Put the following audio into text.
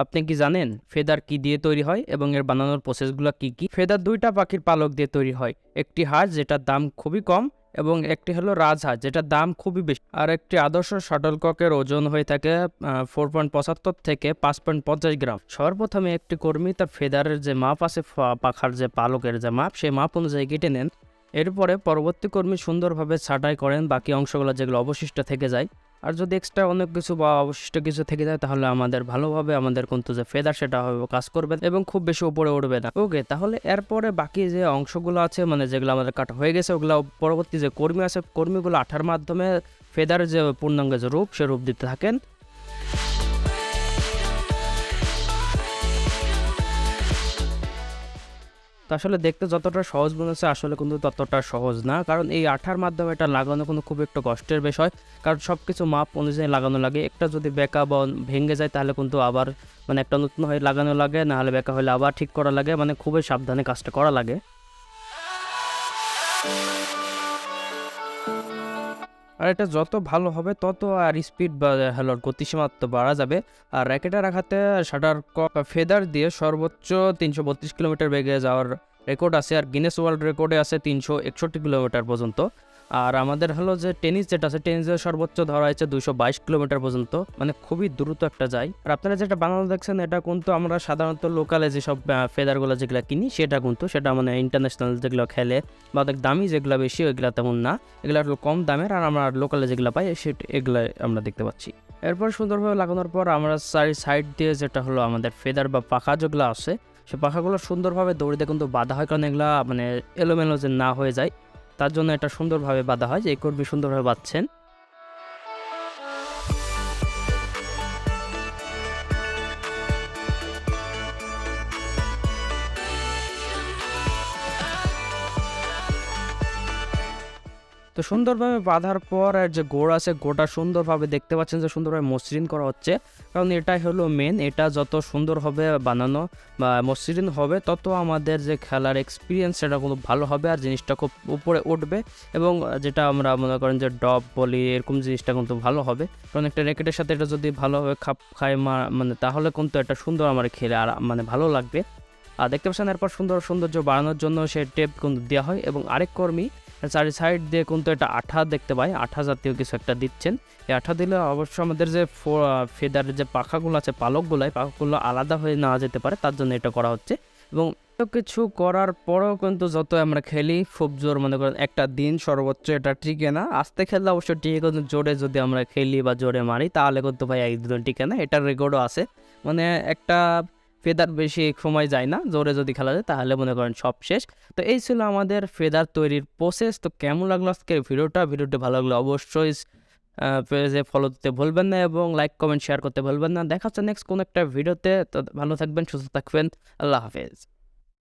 আপনি কি জানেন ফেদার কি দিয়ে তৈরি হয় এবং এর বানানোর প্রসেসগুলো কি কি? ফেদার দুইটা পাখির পালক দিয়ে তৈরি হয়। একটি হাঁস যেটার দাম খুবই কম এবং একটি হলো রাজহাঁস যেটার দাম খুবই বেশি। আর একটি আদর্শ শাটলককের ওজন হয়ে থাকে 4.75 থেকে 5.50 গ্রাম। সর্বপ্রথমে একটি কর্মী তার ফেদারের যে মাপ আছে, পাখার যে পালকের যে মাপ, সেই মাপ অনুযায়ী কেটে নেন। এরপরে পরবর্তী কর্মী সুন্দরভাবে ছাঁটাই করেন বাকি অংশগুলো যেগুলো অবশিষ্ট থেকে যায়। আর যদি এক্সট্রা অনেক কিছু বা অবশিষ্ট কিছু থেকে যায় তাহলে আমাদের ভালোভাবে আমাদের কিন্তু যে ফেদার সেটা হবে কাজ করবে এবং খুব বেশি উপরে উঠবে না। ওকে, তাহলে এরপরে বাকি যে অংশগুলো আছে মানে যেগুলো আমাদের কাটা হয়ে গেছে ওগুলো পরবর্তী যে কর্মী আছে কর্মীগুলো আঠার মাধ্যমে ফেদারের যে পূর্ণাঙ্গ যে রূপ সে রূপ দিতে থাকেন। তো আসলে দেখতে যতটা সহজ মনে হচ্ছে আসলে কিন্তু ততটা সহজ না, কারণ এই আঠার মাধ্যমে এটা লাগানো কোনো খুব একটা কষ্টের বিষয়, কারণ সব কিছু মাপ অনুযায়ী লাগানো লাগে। একটা যদি বেঁকা বা ভেঙে যায় তাহলে কিন্তু আবার মানে একটা নতুন হয়ে লাগানো লাগে, না হলে বেঁকা হলে আবার ঠিক করা লাগে, মানে খুবই সাবধানে কাজটা করা লাগে। আর এটা যত ভালো হবে তত আর স্পিড বা গতিসীমা তো বাড়া যাবে। আর র্যাকেটের আঘাতে শাটার ফেদার দিয়ে সর্বোচ্চ 332 কিলোমিটার বেগে যাওয়ার রেকর্ড আছে, আর গিনেস ওয়ার্ল্ড রেকর্ডে আছে 361 কিলোমিটার পর্যন্ত। আর আমাদের হলো যে টেনিস যেটা আছে, টেনিসের সর্বোচ্চ ধরা হয়েছে 222 কিলোমিটার পর্যন্ত, মানে খুবই দ্রুত একটা যায়। আর আপনারা যেটা বানানো দেখছেন এটা কিন্তু আমরা সাধারণত লোকালে যেসব ফেদারগুলো যেগুলো কিনি সেটা মানে ইন্টারন্যাশনাল যেগুলো খেলে বা অনেক দামি যেগুলো বেশি ওইগুলো তেমন না, এগুলো একটু কম দামের। আর আমরা লোকালে যেগুলো পাই এগুলো আমরা দেখতে পাচ্ছি। এরপর সুন্দরভাবে লাগানোর পর আমরা চারি সাইড দিয়ে যেটা হলো আমাদের ফেদার বা পাখা যেগুলো আছে সে পাখাগুলো সুন্দরভাবে দড়িতে কিন্তু বাঁধা হয়, কারণ এগুলা মানে এলোমেলো যে না হয়ে যায় তার জন্য এটা সুন্দরভাবে বাঁধা হয়, যে এই কর্মী সুন্দরভাবে বাঁধছেন। তো সুন্দরভাবে বাঁধার পর আর যে গোড় আছে গোড়টা সুন্দরভাবে দেখতে পাচ্ছেন যে সুন্দরভাবে মসৃণ করা হচ্ছে, কারণ এটাই হলো মেন। এটা যত সুন্দর হবে বানানো বা মসৃণ হবে তত আমাদের যে খেলার এক্সপিরিয়েন্স সেটা খুব ভালো হবে আর জিনিসটা খুব উপরে উঠবে। এবং যেটা আমরা মনে করেন যে ডব বলি এরকম জিনিসটা কিন্তু ভালো হবে, কারণ একটা র্যাকেটের সাথে এটা যদি ভালোভাবে খাপ খায় মানে তাহলে কিন্তু এটা সুন্দর আমার খেলে আর মানে ভালো লাগবে। আর দেখতে পাচ্ছেন এরপর সৌন্দর্য বাড়ানোর জন্য সে টেপ কিন্তু দেওয়া হয় এবং আরেক কর্মী চারি সাইড দিয়ে কিন্তু এটা আঠা দেখতে পাই, আঠা জাতীয় কিছু একটা দিচ্ছেন। এই আঠা দিলে অবশ্য আমাদের যে ফেদারের যে পাখাগুলো আছে পাখাগুলো আলাদা হয়ে নেওয়া যেতে পারে, তার জন্য এটা করা হচ্ছে। এবং কিছু করার পরেও কিন্তু যত আমরা খেলি খুব জোর মনে করেন একটা দিন সর্বোচ্চ এটা টিকে না, আস্তে খেললে অবশ্য টিকে, কিন্তু জোরে যদি আমরা খেলি বা জোরে মারি তাহলে কিন্তু ভাই একদিন টিকে না, এটার রেকর্ডও আছে। মানে একটা ফেদার বেশি সময় যায় না, জোরে যদি খেলা যায় তাহলে মনে করেন সব শেষ। তো এই ছিল আমাদের ফেদার তৈরির প্রসেস। তো কেমন লাগলো আজকের ভিডিওটি ভালো লাগলো অবশ্যই পেজে ফলো দিতে ভুলবেন না এবং লাইক কমেন্ট শেয়ার করতে ভুলবেন না। দেখা হচ্ছে নেক্সট কোন একটা ভিডিওতে। তো ভালো থাকবেন, সুস্থ থাকবেন, আল্লাহ হাফেজ।